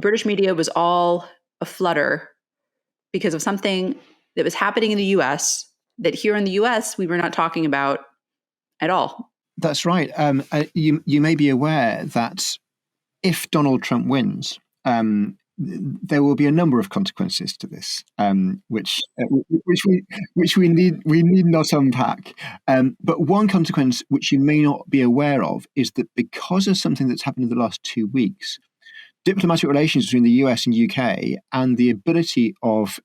British media was all aflutter because of something that was happening in the US that here in the US we were not talking about at all. That's right. You may be aware that if Donald Trump wins, there will be a number of consequences to this, which we need not unpack. But one consequence which you may not be aware of is that because of something that's happened in the last 2 weeks, diplomatic relations between the US and UK and the ability of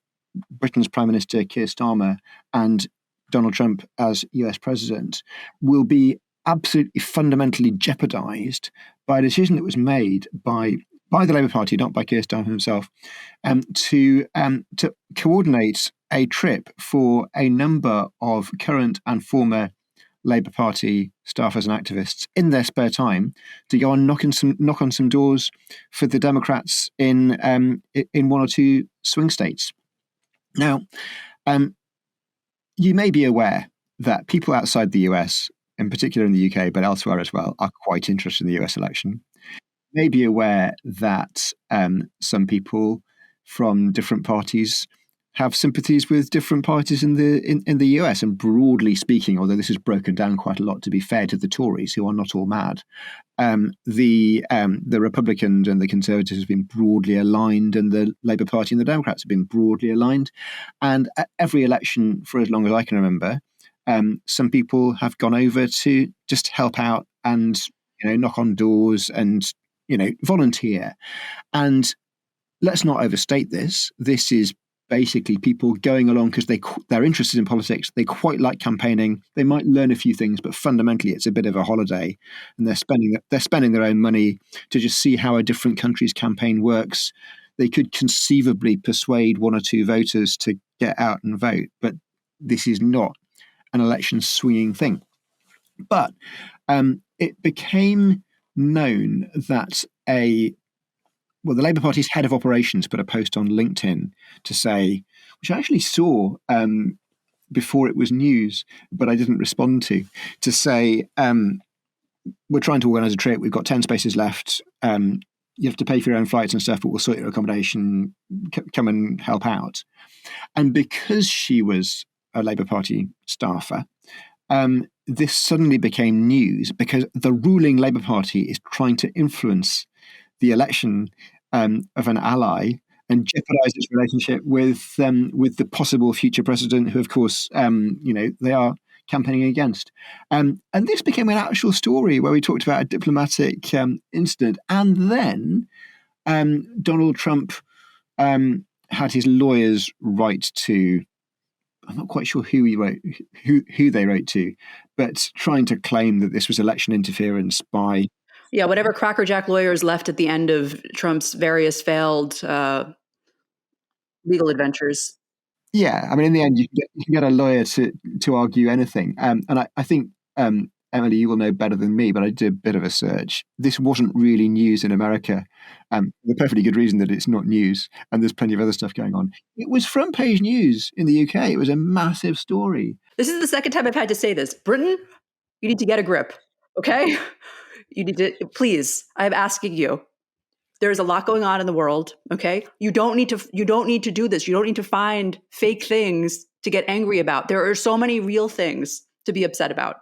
Britain's Prime Minister Keir Starmer and Donald Trump as US president will be absolutely fundamentally jeopardized by a decision that was made by the Labour Party, not by Keir Starmer himself, to coordinate a trip for a number of current and former Labour Party staffers and activists in their spare time to go and knock on some doors for the Democrats in one or two swing states. Now, you may be aware that people outside the US, in particular in the UK, but elsewhere as well, are quite interested in the US election. You may be aware that some people from different parties have sympathies with different parties in the US. And broadly speaking, although this is broken down quite a lot to be fair to the Tories, who are not all mad, the Republicans and the Conservatives have been broadly aligned, and the Labour Party and the Democrats have been broadly aligned. And at every election, for as long as I can remember, some people have gone over to just help out and knock on doors and volunteer. And let's not overstate this. This is basically people going along because they're interested in politics. They quite like campaigning. They might learn a few things, but fundamentally it's a bit of a holiday, and they're spending their own money to just see how a different country's campaign works. They could conceivably persuade one or two voters to get out and vote, but this is not an election swinging thing. But it became known that the Labour Party's head of operations put a post on LinkedIn to say, which I actually saw before it was news, but I didn't respond to say, we're trying to organise a trip. We've got 10 spaces left. You have to pay for your own flights and stuff, but we'll sort your accommodation. Come and help out. And because she was a Labour Party staffer, this suddenly became news because the ruling Labour Party is trying to influence the election of an ally and jeopardize its relationship with the possible future president, who, of course, they are campaigning against. And this became an actual story where we talked about a diplomatic incident. And then Donald Trump had his lawyers write to, I'm not quite sure who they wrote to, but trying to claim that this was election interference by... Yeah, whatever crackerjack lawyers left at the end of Trump's various failed legal adventures. Yeah, I mean, in the end, you can get a lawyer to argue anything. And I think, Emily, you will know better than me, but I did a bit of a search. This wasn't really news in America. The perfectly good reason that it's not news, and there's plenty of other stuff going on. It was front page news in the UK. It was a massive story. This is the second time I've had to say this. Britain, you need to get a grip, okay? You need to, please, I'm asking you. There's a lot going on in the world, okay? You don't need to do this. You don't need to find fake things to get angry about. There are so many real things to be upset about.